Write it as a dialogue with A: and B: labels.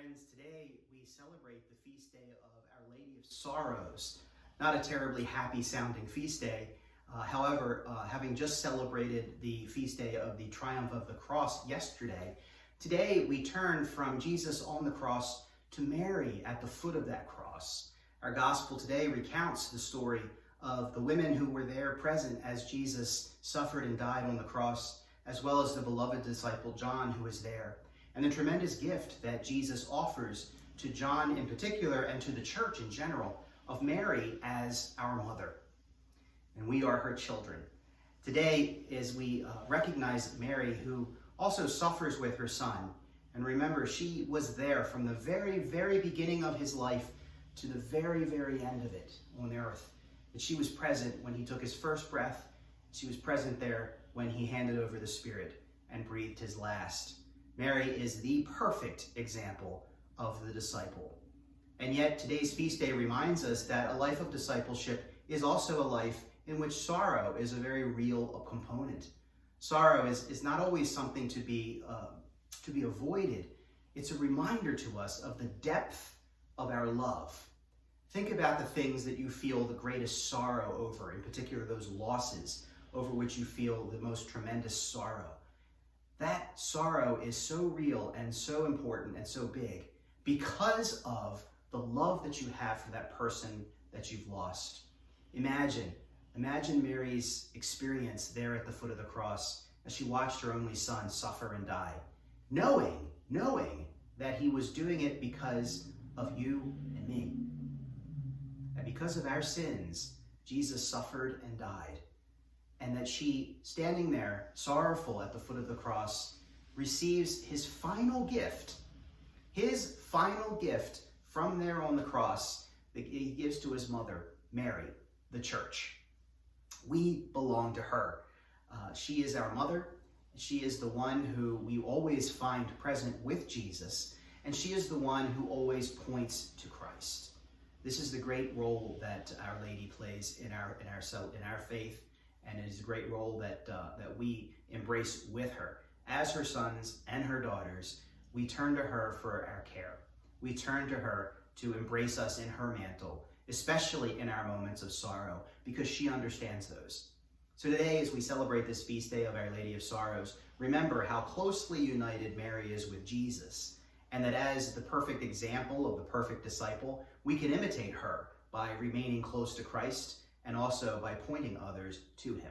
A: Friends, today we celebrate the feast day of Our Lady of Sorrows. Not a terribly happy sounding feast day. However, having just celebrated the feast day of the triumph of the cross yesterday, today we turn from Jesus on the cross to Mary at the foot of that cross. Our gospel today recounts the story of the women who were there present as Jesus suffered and died on the cross, as well as the beloved disciple John who was there, and the tremendous gift that Jesus offers to John in particular and to the church in general of Mary as our mother. And we are her children. Today, as we recognize Mary, who also suffers with her son, and remember, she was there from the very, very beginning of his life to the very, very end of it on earth. That she was present when he took his first breath. She was present there when he handed over the Spirit and breathed his last. Mary is the perfect example of the disciple. And yet today's feast day reminds us that a life of discipleship is also a life in which sorrow is a very real component. Sorrow is not always something to be avoided. It's a reminder to us of the depth of our love. Think about the things that you feel the greatest sorrow over, in particular those losses over which you feel the most tremendous sorrow. That sorrow is so real and so important and so big because of the love that you have for that person that you've lost. Imagine Mary's experience there at the foot of the cross as she watched her only son suffer and die, knowing that he was doing it because of you and me. That because of our sins, Jesus suffered and died. And that she, standing there, sorrowful at the foot of the cross, receives his final gift from there on the cross that he gives to his mother, Mary, the church. We belong to her. She is our mother. She is the one who we always find present with Jesus, and she is the one who always points to Christ. This is the great role that Our Lady plays in our faith. And it is a great role that we embrace with her. As her sons and her daughters, we turn to her for our care. We turn to her to embrace us in her mantle, especially in our moments of sorrow, because she understands those. So today, as we celebrate this feast day of Our Lady of Sorrows, remember how closely united Mary is with Jesus, and that as the perfect example of the perfect disciple, we can imitate her by remaining close to Christ and also by pointing others to him.